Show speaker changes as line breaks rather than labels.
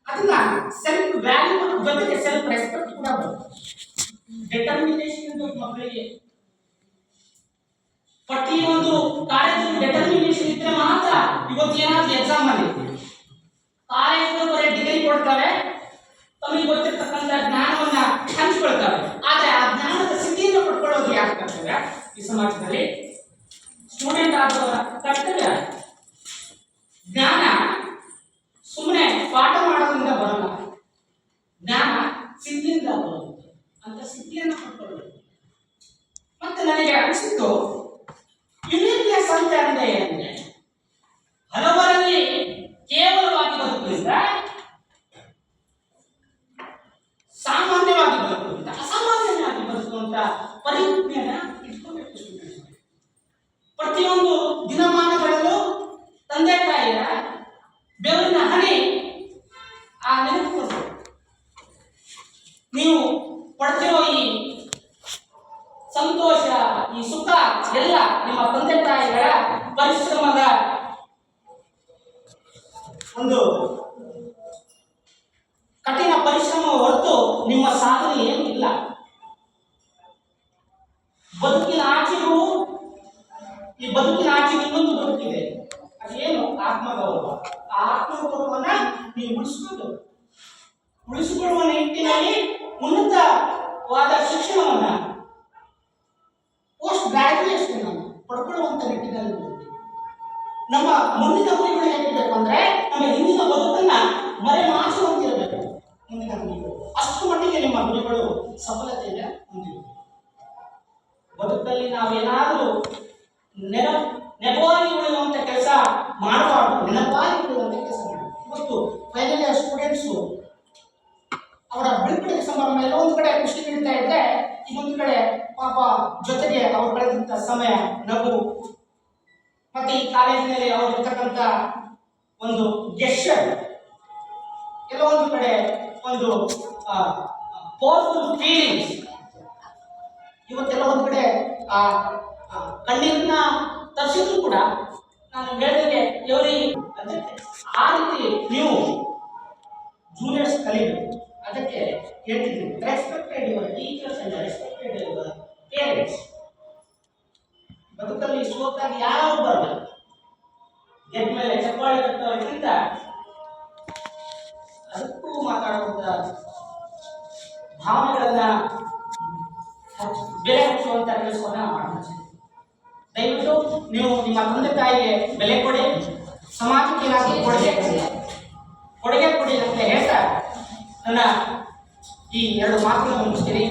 ಅದನ್ನ self value ಜೊತೆಗೆ self respect ಕೂಡ ಬರುತ್ತೆ. ಡೆಟರ್ಮಿನೇಷನ್ ಮಕ್ಕಳಿಗೆ ಪ್ರತಿಯೊಂದು ಕಾರ್ಯದಲ್ಲಿ ಡೆಟರ್ಮಿನೇಷನ್ ಇದ್ರೆ ಮಾತ್ರ ಇವತ್ತು ಏನಾದ್ರು ಎಕ್ಸಾಮ್ ಅಲ್ಲಿ ಕಾಲೇಜು ಬರೀ ಡಿಗ್ರಿ ಕೊಡ್ತಾರೆ, ತಮಗೆ ಗೊತ್ತಿರ್ತಕ್ಕಂಥ ಜ್ಞಾನವನ್ನ ಹಂಚ್ಕೊಳ್ತಾರೆ. ಆದ್ರೆ ಆ ಜ್ಞಾನದ ಸ್ಥಿತಿಯನ್ನು ಪಡ್ಕೊಳ್ಳೋದು ಯಾಕೆ ಕರ್ತವ್ಯ ಈ ಸಮಾಜದಲ್ಲಿ? ಸ್ಟೂಡೆಂಟ್ ಆದವರ ಕರ್ತವ್ಯ. ಜ್ಞಾನ ಸುಮ್ಮನೆ ಪಾಠ ಮಾಡೋದ್ರಿಂದ ಬರಲ್ಲ, ಜ್ಞಾನ ಸಿದ್ಧಿಯಿಂದ ಬರುತ್ತೆ. ಅಂತ ಸಿದ್ಧಿಯನ್ನು ಪಡ್ಕೊಳ್ಳೋದು. ಮತ್ತೆ ನನಗೆ ಅನಿಸಿದ್ದು ಯುನಿಕ್ನೆಸ್ ಅಂತ ಅಂದ್ರೆ ಏನಂದ್ರೆ ಹಲವರಲ್ಲಿ ಕೇವಲವಾಗಿ ಬದುಕುವುದಿಲ್ಲ, ಸಾಮಾನ್ಯವಾಗಿ ಬದುಕುವುದಿಲ್ಲ, ಅಸಾಮಾನ್ಯವಾಗಿ ಬದುಕುವಂತ ಪರಿಜ್ಞಾನ ಇಟ್ಕೋಬೇಕು. ಪ್ರತಿಯೊಂದು ದಿನಮಾನಗಳಲ್ಲೂ ತಂದೆ ತಾಯಿಯ ಬೆವರಿನ ಹಣೆ ಆ ನೆನಪು ನೀವು ಪಡ್ತಿರೋ ಈ ಸಂತೋಷ, ಈ ಸುಖ ಎಲ್ಲ ನಿಮ್ಮ ತಂದೆ ತಾಯಿಗಳ ಪರಿಶ್ರಮದ ಒಂದು ಕಠಿಣ ಪರಿಶ್ರಮ ಹೊರತು ನಿಮ್ಮ ಸಾಧನೆ ಏನೂ ಇಲ್ಲ. ಬದುಕಿನ ಆಚೆಗೂ ಈ ಬದುಕಿನ ಆಚೆಗೂ ಇನ್ನೊಂದು ಬದುಕಿದೆ, ಅದೇನು? ಆತ್ಮಗೌರವ. ಆ ಆತ್ಮಗೌರವನ ನೀವು ಉಳಿಸಿಕೊಳ್ಳುವ ನಿಟ್ಟಿನಲ್ಲಿ ಉನ್ನತವಾದ ಶಿಕ್ಷಣವನ್ನ ಪೋಸ್ಟ್ ಗ್ರಾಜುಯೇಷನ್ ಪಡ್ಕೊಳ್ಳುವಂತ ನಿಟ್ಟಿನಲ್ಲಿ ನಮ್ಮ ಮುಂದಿನ ಗುರಿಗಳು ಹೇಗಿರಬೇಕು ಅಂದ್ರೆ ನಮ್ಮ ಹಿಂದಿನ ಬದುಕನ್ನ ಮರೆಮಾಚುವಂತಿರಬೇಕು. ಮುಂದಿನ ಗುರಿಗಳು ಅಷ್ಟು ಮಟ್ಟಿಗೆ ನಿಮ್ಮ ಗುರಿಗಳು ಸಫಲತೆಯಿಂದ ಹೊಂದಿವೆ. ಬದುಕಲ್ಲಿ ನಾವೇನಾದರೂ ನೆನಪಾಗಿ ಉಳಿಯುವಂತ ಕೆಲಸ ಮಾಡಬಾರ್ದು, ನೆನಪಾಗಿ ಉಳಿಯುವಂತ ಕೆಲಸ ಮಾಡಬೇಕು. ಇವತ್ತು ಫೈನಲ್ ಇಯರ್ ಸ್ಟೂಡೆಂಟ್ಸು ಅವರ ಬಿಡುಗಡೆ ಸಮಾರಂಭ ಎಲ್ಲ ಒಂದು ಕಡೆ ಖುಷಿ ನೀಡ್ತಾ ಇದ್ರೆ, ಇನ್ನೊಂದು ಕಡೆ ಪಾಪ ಜೊತೆಗೆ ಅವರು ಕಳೆದಂತ ಸಮಯ, ನಗು, ಮತ್ತೆ ಈ ಕಾಲೇಜಿನಲ್ಲಿ ಅವರಿರ್ತಕ್ಕಂಥ ಒಂದು ಗೆಸ್ಚರ್ ಎಲ್ಲ ಒಂದು ಕಡೆ ಒಂದು ಪವರ್ಫುಲ್ ಫೀಲಿಂಗ್ಸ್ ಇವತ್ತೆಲ್ಲ ಒಂದು ಕಡೆ ಕಣ್ಣೀರನ್ನ ತರಿಸಿದ್ರು ಕೂಡ ನಾನು ಹೇಳಿದಂಗೆ ಆ ರೀತಿ ನೀವು ಜೂನಿಯರ್ಸ್ ಕಲಿಬೇಕು. ಅದಕ್ಕೆ ಹೇಳ್ತಿದ್ದೀನಿ, respected your teachers and respected your parents. ಬದುಕಲ್ಲಿ ಸೋತಾಗಿ ಯಾರು ಬರಲ್ಲ, ಗೆದ್ದ ಮೇಲೆ ಚಪ್ಪಾಳೆ ಕಟ್ಟೋದ್ರಿಂದ ಅದಕ್ಕೂ ಮಾತಾಡುವಂತ ಭಾವನೆಗಳನ್ನ ಬೆಲೆ ಹಚ್ಚುವಂತ ಕೆಲಸವನ್ನ ಮಾಡಬೇಕು. ದಯವಿಟ್ಟು ನೀವು ನಿಮ್ಮ ತಂದೆ ತಾಯಿಗೆ ಬೆಲೆ ಕೊಡಿ, ಸಮಾಜಕ್ಕೆ ಏನಾದರೂ ಕೊಡುಗೆ ಕೊಡಿ ಅಂತ ಹೇಳ್ತಾ ನನ್ನ ಈ ಎರಡು ಮಾತುಗಳನ್ನು ಮುಗಿಸ್ತೀನಿ.